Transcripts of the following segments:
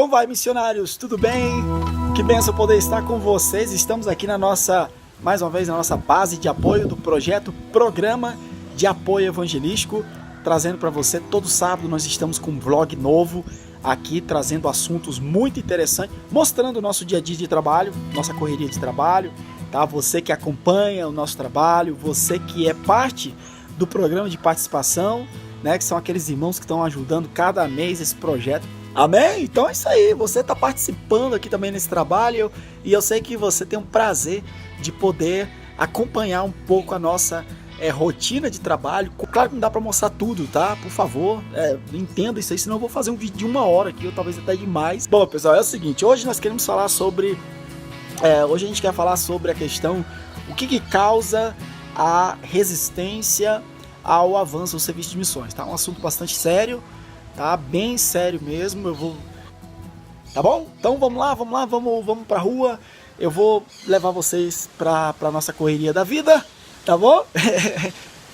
Como vai, missionários? Tudo bem? Que benção poder estar com vocês. Estamos aqui mais uma vez na nossa base de apoio do projeto Programa de Apoio Evangelístico, trazendo para você todo sábado. Nós estamos com um vlog novo aqui, trazendo assuntos muito interessantes, mostrando o nosso dia a dia de trabalho, nossa correria de trabalho, tá? Você que acompanha o nosso trabalho, você que é parte do programa de participação, né? Que são aqueles irmãos que estão ajudando cada mês esse projeto. Amém? Então é isso aí, você está participando aqui também nesse trabalho e eu sei que você tem um prazer de poder acompanhar um pouco a nossa rotina de trabalho. Claro que não dá para mostrar tudo, tá? Por favor, entenda isso aí, senão eu vou fazer um vídeo de 1 hora aqui, ou talvez até demais. Bom, pessoal, é o seguinte, hoje nós queremos falar sobre... hoje a gente quer falar sobre a questão, o que causa a resistência ao avanço do serviço de missões, tá? Um assunto bastante sério, tá? Bem sério mesmo. Tá bom? Então vamos lá, vamos pra rua. Eu vou levar vocês pra nossa correria da vida, tá bom?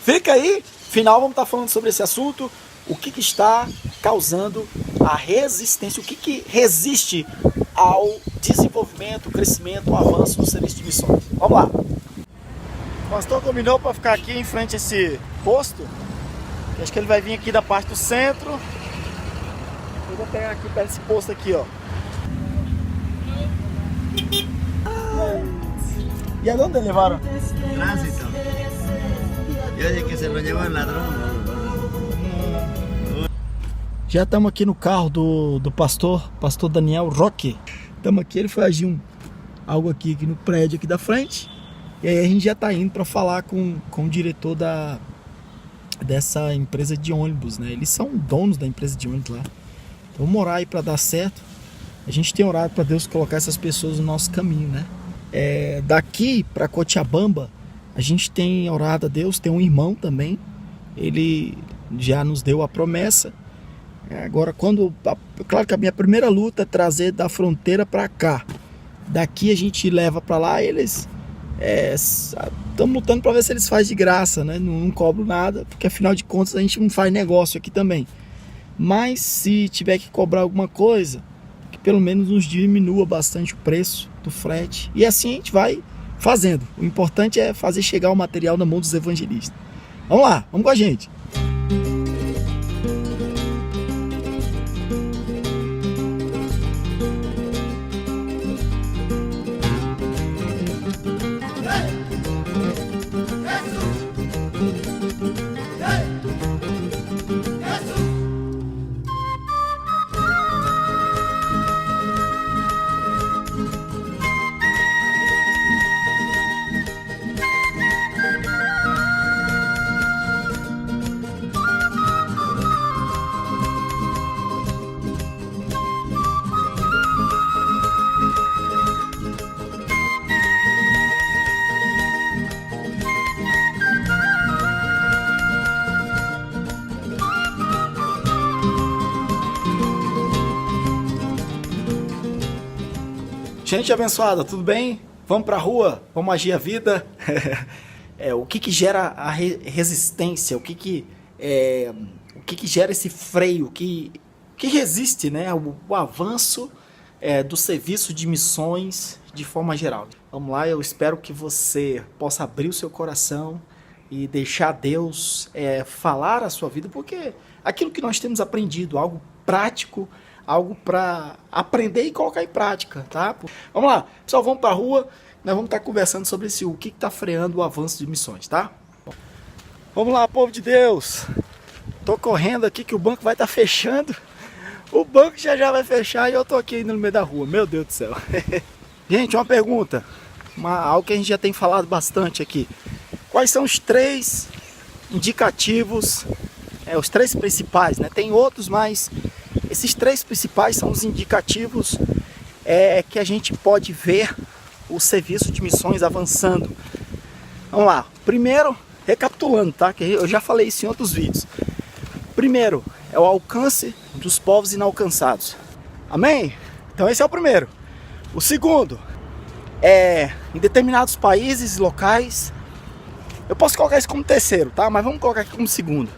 Fica aí, final vamos estar falando sobre esse assunto, o que está causando a resistência, o que resiste ao desenvolvimento, crescimento, ao avanço do serviço de missões. Vamos lá. O pastor combinou para ficar aqui em frente a esse posto. Acho que ele vai vir aqui da parte do centro. Eu vou pegar aqui perto desse posto aqui, ó. ¿Y a dónde levaron? Tránsito. Yo dije que se lo llevó el ladrón. Já estamos aqui no carro do pastor Daniel Roque. Estamos aqui, ele foi agir algo aqui no prédio aqui da frente. E aí a gente já está indo para falar com o diretor dessa empresa de ônibus, né? Eles são donos da empresa de ônibus lá. Então vamos orar aí para dar certo. A gente tem orado para Deus colocar essas pessoas no nosso caminho, né? Daqui para Cochabamba, a gente tem orado a Deus, tem um irmão também. Ele já nos deu a promessa. Agora, claro que a minha primeira luta é trazer da fronteira para cá. Daqui a gente leva para lá, eles estamos lutando para ver se eles fazem de graça, né? Não cobro nada, porque afinal de contas a gente não faz negócio aqui também. Mas se tiver que cobrar alguma coisa, que pelo menos nos diminua bastante o preço do frete. E assim a gente vai fazendo. O importante é fazer chegar o material na mão dos evangelistas. Vamos lá, vamos com a gente. Gente abençoada, tudo bem? Vamos pra rua? Vamos agir a vida? O que gera a resistência? O que gera esse freio? O que resiste, né, o avanço do serviço de missões de forma geral? Vamos lá, eu espero que você possa abrir o seu coração e deixar Deus falar a sua vida, porque aquilo que nós temos aprendido, algo prático, algo para aprender e colocar em prática, tá? Vamos lá, pessoal, vamos para a rua, nós vamos estar conversando sobre o que está freando o avanço de missões, tá? Vamos lá, povo de Deus, tô correndo aqui que o banco vai estar fechando, o banco já vai fechar e eu tô aqui ainda no meio da rua, meu Deus do céu. Gente, uma pergunta, algo que a gente já tem falado bastante aqui, quais são os 3 indicativos, os 3 principais, né? Tem outros, mas esses 3 principais são os indicativos que a gente pode ver o serviço de missões avançando. Vamos lá. Primeiro, recapitulando, tá? Que eu já falei isso em outros vídeos. Primeiro, é o alcance dos povos inalcançados. Amém? Então esse é o primeiro. O segundo, em determinados países e locais, eu posso colocar isso como terceiro, tá? Mas vamos colocar aqui como segundo.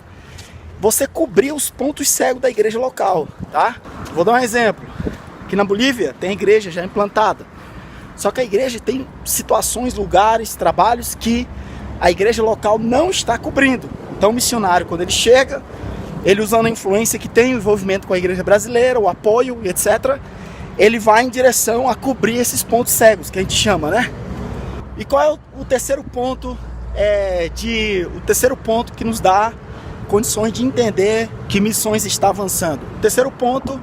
Você cobrir os pontos cegos da igreja local, tá? Vou dar um exemplo. Aqui na Bolívia tem a igreja já implantada. Só que a igreja tem situações, lugares, trabalhos que a igreja local não está cobrindo. Então o missionário, quando ele chega, ele usando a influência que tem, o envolvimento com a igreja brasileira, o apoio, etc., ele vai em direção a cobrir esses pontos cegos, que a gente chama, né? E qual é o terceiro ponto? O terceiro ponto que nos dá condições de entender que missões está avançando. O terceiro ponto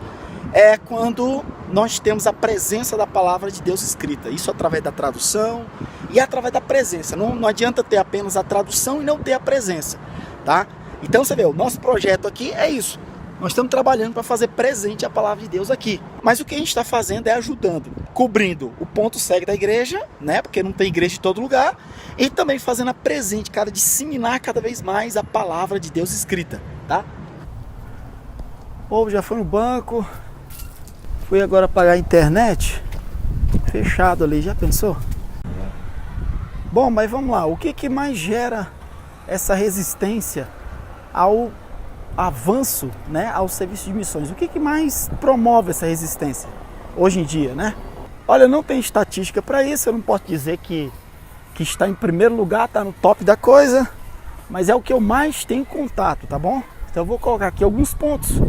é quando nós temos a presença da palavra de Deus escrita. Isso através da tradução e através da presença. Não adianta ter apenas a tradução e não ter a presença, tá? Então você vê, o nosso projeto aqui é isso. Nós estamos trabalhando para fazer presente a palavra de Deus aqui. Mas o que a gente está fazendo é ajudando, cobrindo o ponto cego da igreja, né? Porque não tem igreja em todo lugar. E também fazendo a presente, cara, disseminar cada vez mais a palavra de Deus escrita, tá? O povo já foi no banco. Fui agora pagar a internet. Fechado ali, já pensou? Bom, mas vamos lá. O que mais gera essa resistência ao avanço, né, ao serviço de missões? O que mais promove essa resistência hoje em dia, né? Olha, não tem estatística para isso, eu não posso dizer que está em primeiro lugar, está no top da coisa, mas é o que eu mais tenho contato, tá bom? Então eu vou colocar aqui alguns pontos.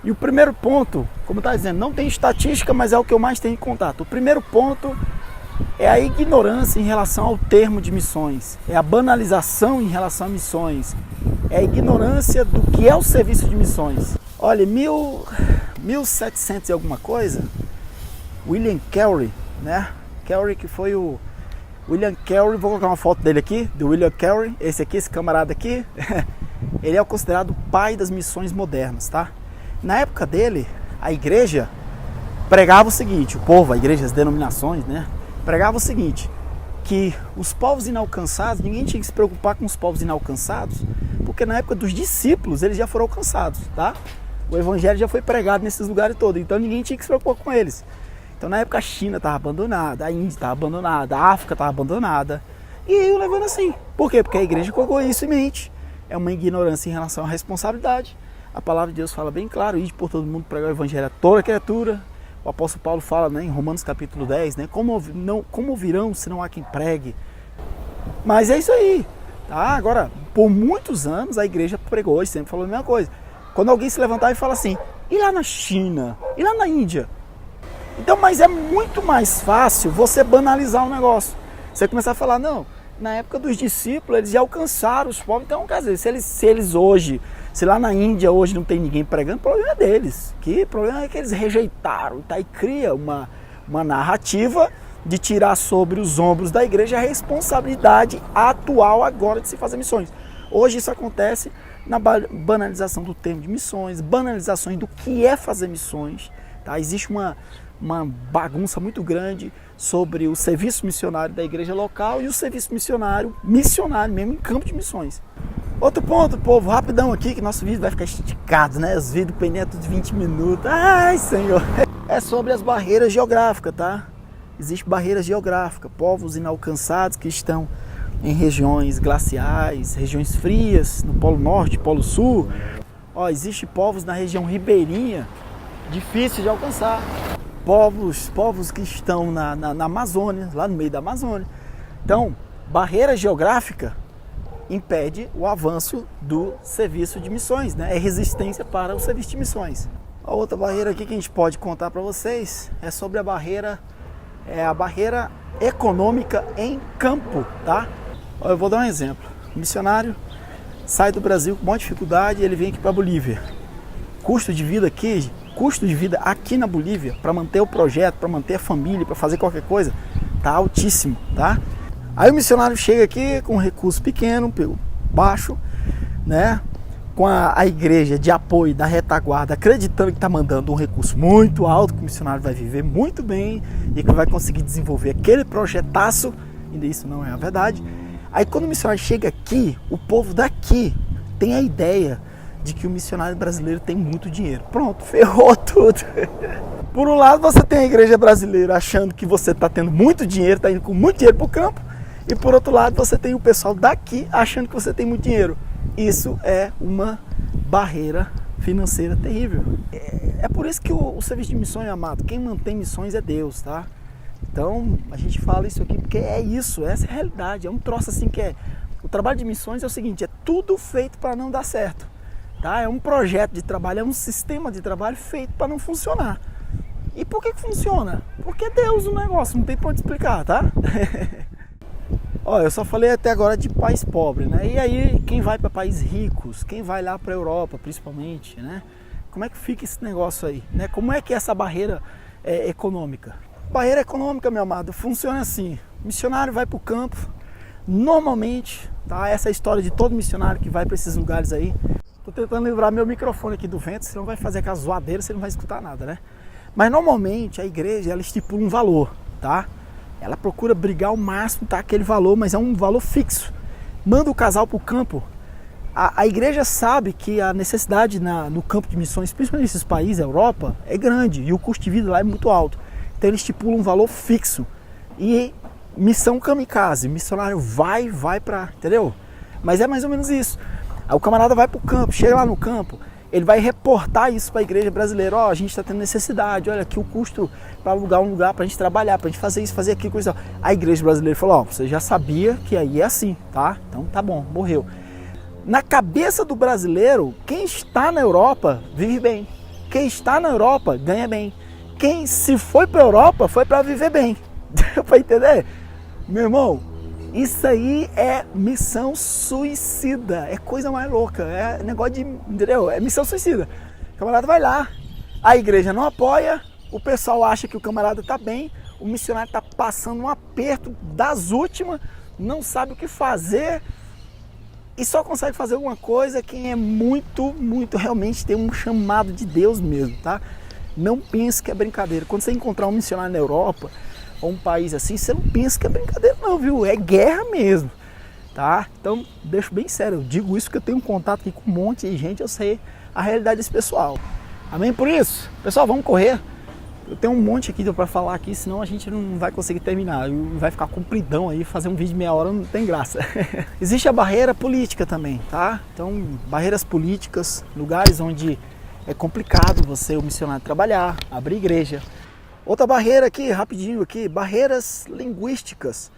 E o primeiro ponto, como está dizendo, não tem estatística, mas é o que eu mais tenho em contato. O primeiro ponto é a ignorância em relação ao termo de missões, é a banalização em relação a missões, é a ignorância do que é o serviço de missões. Olha, 1700 e alguma coisa, William Carey, né? Carey, que foi o William Carey, vou colocar uma foto dele aqui, do William Carey, esse aqui, esse camarada aqui, ele é considerado o pai das missões modernas, tá? Na época dele, a igreja pregava o seguinte, o povo, a igreja, as denominações, né? Pregava o seguinte, que os povos inalcançados, ninguém tinha que se preocupar com os povos inalcançados, porque na época dos discípulos eles já foram alcançados, tá? O evangelho já foi pregado nesses lugares todos, então ninguém tinha que se preocupar com eles. Então na época a China estava abandonada, a Índia estava abandonada, a África estava abandonada, e eu levando assim. Por quê? Porque a igreja colocou isso em mente. É uma ignorância em relação à responsabilidade. A palavra de Deus fala bem claro, ide por todo mundo pregar o evangelho a toda criatura. O apóstolo Paulo fala, né, em Romanos capítulo 10, né, como virão se não há quem pregue. Mas é isso aí. Tá? Agora, por muitos anos a igreja pregou e sempre falou a mesma coisa. Quando alguém se levantar e fala assim, e lá na China? E lá na Índia? Então, mas é muito mais fácil você banalizar um negócio. Você começar a falar, não, na época dos discípulos eles já alcançaram os povos. Então, quer dizer, se eles hoje, se lá na Índia hoje não tem ninguém pregando, o problema é deles. O problema é que eles rejeitaram. Tá? E cria uma narrativa de tirar sobre os ombros da igreja a responsabilidade atual agora de se fazer missões. Hoje isso acontece na banalização do termo de missões, banalizações do que é fazer missões. Tá? Existe uma bagunça muito grande sobre o serviço missionário da igreja local e o serviço missionário mesmo em campo de missões. Outro ponto, povo, rapidão aqui, que nosso vídeo vai ficar esticado, né? Os vídeos penetam de 20 minutos. Ai, Senhor! É sobre as barreiras geográficas, tá? Existem barreiras geográficas, povos inalcançados que estão em regiões glaciais, regiões frias, no Polo Norte, Polo Sul. Ó, existem povos na região ribeirinha, difícil de alcançar. Povos que estão na Amazônia, lá no meio da Amazônia. Então, barreira geográfica impede o avanço do serviço de missões, né? É resistência para o serviço de missões. A outra barreira aqui que a gente pode contar para vocês é sobre a barreira econômica em campo, tá? Eu vou dar um exemplo. O missionário sai do Brasil com maior dificuldade e ele vem aqui para a Bolívia. Custo de vida aqui na Bolívia, para manter o projeto, para manter a família, para fazer qualquer coisa, tá altíssimo, tá? Aí o missionário chega aqui com um recurso pequeno, baixo, né? Com a igreja de apoio da retaguarda, acreditando que está mandando um recurso muito alto, que o missionário vai viver muito bem e que vai conseguir desenvolver aquele projetaço, ainda isso não é a verdade. Aí quando o missionário chega aqui, o povo daqui tem a ideia de que o missionário brasileiro tem muito dinheiro. Pronto, ferrou tudo. Por um lado você tem a igreja brasileira achando que você está tendo muito dinheiro, está indo com muito dinheiro para o campo, e por outro lado você tem o pessoal daqui achando que você tem muito dinheiro. Isso é uma barreira financeira terrível. É por isso que o serviço de missões, amado, quem mantém missões é Deus, tá? Então, a gente fala isso aqui porque é isso, essa é a realidade. É um troço assim que o trabalho de missões é o seguinte, é tudo feito para não dar certo, tá? É um projeto de trabalho, é um sistema de trabalho feito para não funcionar. E por que funciona? Porque é Deus o negócio, não tem pra onde explicar, tá? Ó, eu só falei até agora de país pobre, né? E aí, quem vai para países ricos, quem vai lá para a Europa, principalmente, né? Como é que fica esse negócio aí, né? Como é que é essa barreira econômica? Barreira econômica, meu amado, funciona assim. O missionário vai para o campo, normalmente, tá? Essa é a história de todo missionário que vai para esses lugares aí. Tô tentando livrar meu microfone aqui do vento, senão vai fazer aquela zoadeira, você não vai escutar nada, né? Mas normalmente a igreja, ela estipula um valor, tá? Ela procura brigar ao máximo, tá? Aquele valor, mas é um valor fixo. Manda o casal para o campo. A igreja sabe que a necessidade no campo de missões, principalmente nesses países, a Europa, é grande e o custo de vida lá é muito alto. Então eles estipulam um valor fixo. E missão kamikaze, missionário vai para, entendeu? Mas é mais ou menos isso. Aí o camarada vai para o campo, chega lá no campo, ele vai reportar isso para a igreja brasileira. Ó, a gente está tendo necessidade, olha aqui o custo para alugar um lugar para a gente trabalhar, para a gente fazer isso, fazer aquilo, coisa. A igreja brasileira falou, ó, você já sabia que aí é assim, tá? Então tá bom, morreu. Na cabeça do brasileiro, quem está na Europa vive bem. Quem está na Europa ganha bem. Quem se foi para a Europa foi para viver bem. Deu para entender? Meu irmão, isso aí é missão suicida, é coisa mais louca, é negócio de, entendeu? É missão suicida. O camarada vai lá, a igreja não apoia, o pessoal acha que o camarada tá bem, o missionário tá passando um aperto das últimas, não sabe o que fazer e só consegue fazer alguma coisa quem é muito, realmente tem um chamado de Deus mesmo, tá? Não pense que é brincadeira. Quando você encontrar um missionário na Europa, ou um país assim, você não pensa que é brincadeira não, viu? É guerra mesmo, tá? Então, deixo bem sério, eu digo isso porque eu tenho um contato aqui com um monte de gente, eu sei a realidade desse pessoal. Amém por isso? Pessoal, vamos correr. Eu tenho um monte aqui para falar aqui, senão a gente não vai conseguir terminar. Vai ficar compridão aí, fazer um vídeo de meia hora não tem graça. Existe a barreira política também, tá? Então, barreiras políticas, lugares onde é complicado você, o missionário, trabalhar, abrir igreja. Outra barreira aqui, rapidinho aqui, barreiras linguísticas.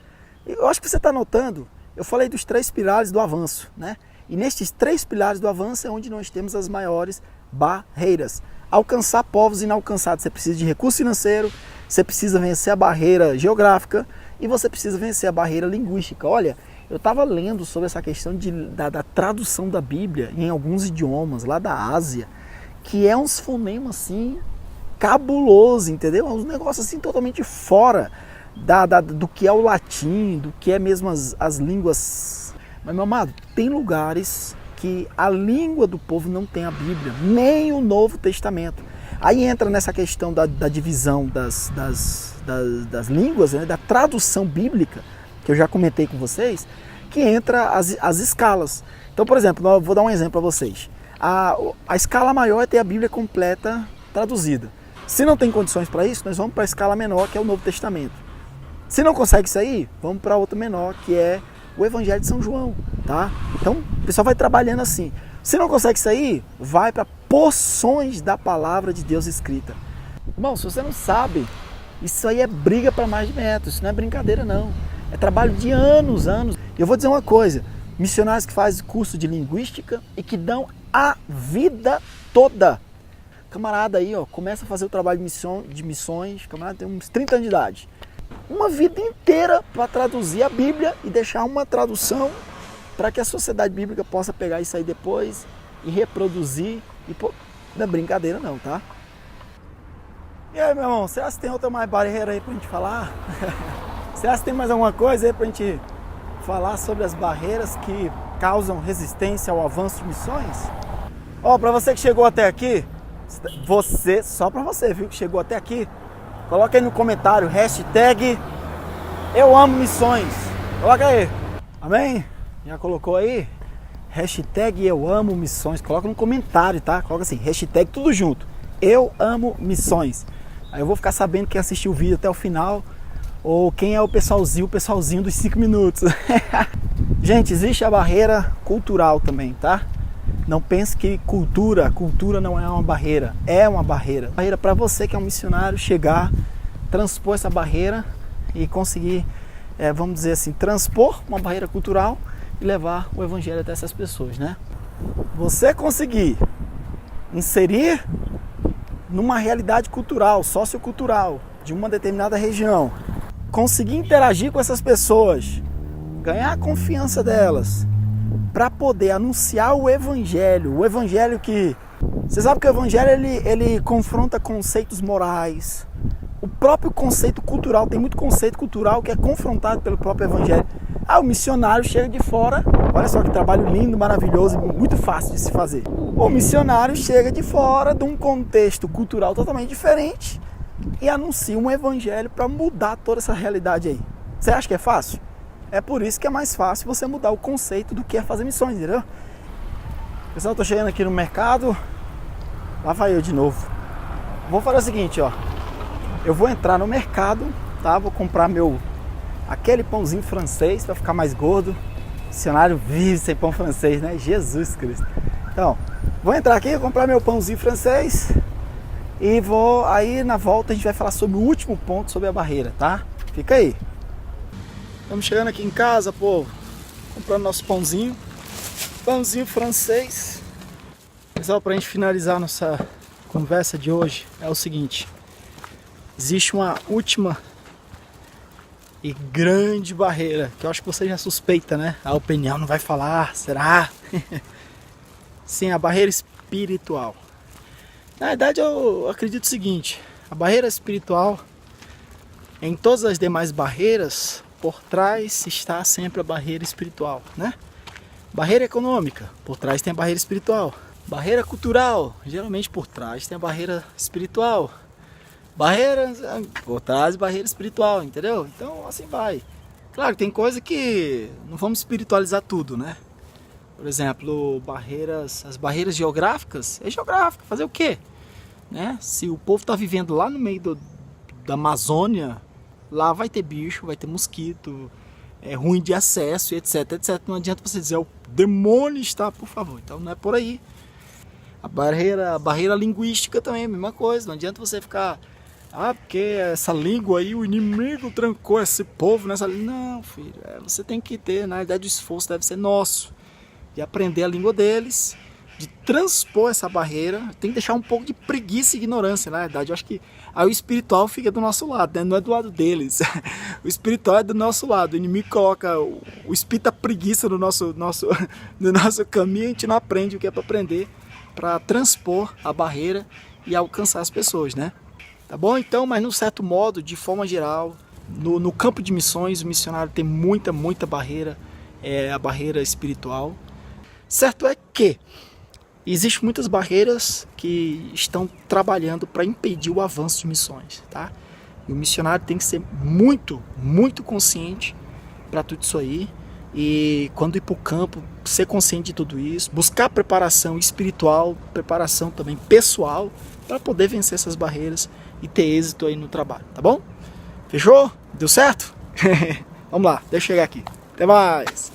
Eu acho que você está notando, eu falei dos 3 pilares do avanço, né? E nestes 3 pilares do avanço é onde nós temos as maiores barreiras. Alcançar povos inalcançados, você precisa de recurso financeiro, você precisa vencer a barreira geográfica e você precisa vencer a barreira linguística. Olha, eu estava lendo sobre essa questão da tradução da Bíblia em alguns idiomas lá da Ásia, que é uns fonemas assim cabuloso, entendeu? É um negócio assim totalmente fora do que é o latim, do que é mesmo as línguas. Mas, meu amado, tem lugares que a língua do povo não tem a Bíblia, nem o Novo Testamento. Aí entra nessa questão da divisão das línguas, né? Da tradução bíblica, que eu já comentei com vocês, que entra as escalas. Então, por exemplo, eu vou dar um exemplo para vocês. A escala maior é ter a Bíblia completa traduzida. Se não tem condições para isso, nós vamos para a escala menor, que é o Novo Testamento. Se não consegue sair, vamos para outra menor, que é o Evangelho de São João, tá? Então, o pessoal vai trabalhando assim. Se não consegue sair, vai para porções da palavra de Deus escrita. Irmão, se você não sabe, isso aí é briga para mais de metros, isso não é brincadeira não. É trabalho de anos. E eu vou dizer uma coisa, missionários que fazem curso de linguística e que dão a vida toda. Camarada aí, ó, começa a fazer o trabalho de missões, camarada tem uns 30 anos de idade. Uma vida inteira para traduzir a Bíblia e deixar uma tradução para que a sociedade bíblica possa pegar isso aí depois e reproduzir. Não é brincadeira não, tá? E aí, meu irmão, você acha que tem outra mais barreira aí pra gente falar? Você acha que tem mais alguma coisa aí pra gente falar sobre as barreiras que causam resistência ao avanço de missões? Ó, pra você que chegou até aqui, só pra você, viu, que chegou até aqui, coloca aí no comentário, hashtag eu amo missões. Coloca aí. Amém? Já colocou aí? Hashtag eu amo missões. Coloca no comentário, tá? Coloca assim, hashtag tudo junto. Eu amo missões. Aí eu vou ficar sabendo quem assistiu o vídeo até o final ou quem é o pessoalzinho dos 5 minutos. Gente, existe a barreira cultural também, tá? Não pense que cultura não é uma barreira. É uma barreira. Barreira para você que é um missionário chegar, transpor essa barreira e conseguir, vamos dizer assim, transpor uma barreira cultural e levar o evangelho até essas pessoas, né? Você conseguir inserir numa realidade cultural, sociocultural de uma determinada região, conseguir interagir com essas pessoas, ganhar a confiança delas, para poder anunciar o evangelho que... Você sabe que o evangelho ele confronta conceitos morais, o próprio conceito cultural, tem muito conceito cultural que é confrontado pelo próprio evangelho. O missionário chega de fora, olha só que trabalho lindo, maravilhoso e muito fácil de se fazer. O missionário chega de fora de um contexto cultural totalmente diferente e anuncia um evangelho para mudar toda essa realidade aí. Você acha que é fácil? É por isso que é mais fácil você mudar o conceito do que é fazer missões, entendeu? Pessoal, eu tô chegando aqui no mercado, lá vai eu de novo. Vou fazer o seguinte, ó. Eu vou entrar no mercado, tá? Vou comprar aquele pãozinho francês para ficar mais gordo. O missionário vive sem pão francês, né? Jesus Cristo. Então, vou entrar aqui, comprar meu pãozinho francês e aí na volta a gente vai falar sobre o último ponto, sobre a barreira, tá? Fica aí. Estamos chegando aqui em casa, povo, comprando nosso pãozinho francês. Pessoal, para a gente finalizar nossa conversa de hoje, é o seguinte: existe uma última e grande barreira, que eu acho que você já suspeita, né? A opinião não vai falar, será? Sim, a barreira espiritual. Na verdade, eu acredito o seguinte: a barreira espiritual, em todas as demais barreiras, por trás está sempre a barreira espiritual, né? Barreira econômica, por trás tem a barreira espiritual. Barreira cultural, geralmente por trás tem a barreira espiritual. Barreira por trás, barreira espiritual, entendeu? Então assim vai. Claro, tem coisa que não vamos espiritualizar tudo, né? Por exemplo, as barreiras geográficas, é geográfica, fazer o quê? Né? Se o povo está vivendo lá no meio da Amazônia, lá vai ter bicho, vai ter mosquito, é ruim de acesso, etc, etc. Não adianta você dizer, o demônio está, por favor. Então não é por aí. A barreira linguística também é a mesma coisa. Não adianta você ficar, porque essa língua aí, o inimigo trancou esse povo nessa língua. Não, filho, você tem que ter, na verdade o esforço deve ser nosso, de aprender a língua deles, de transpor essa barreira. Tem que deixar um pouco de preguiça e ignorância, na verdade. Eu acho que aí o espiritual fica do nosso lado, né? Não é do lado deles. O espiritual é do nosso lado. O inimigo coloca o espírito, a preguiça no nosso caminho, a gente não aprende o que é para aprender, para transpor a barreira e alcançar as pessoas, né? Tá bom? Então, mas num certo modo, de forma geral, no campo de missões, o missionário tem muita barreira, a barreira espiritual. Certo é que existem muitas barreiras que estão trabalhando para impedir o avanço de missões, tá? E o missionário tem que ser muito consciente para tudo isso aí. E quando ir para o campo, ser consciente de tudo isso, buscar preparação espiritual, preparação também pessoal, para poder vencer essas barreiras e ter êxito aí no trabalho, tá bom? Fechou? Deu certo? Vamos lá, deixa eu chegar aqui. Até mais!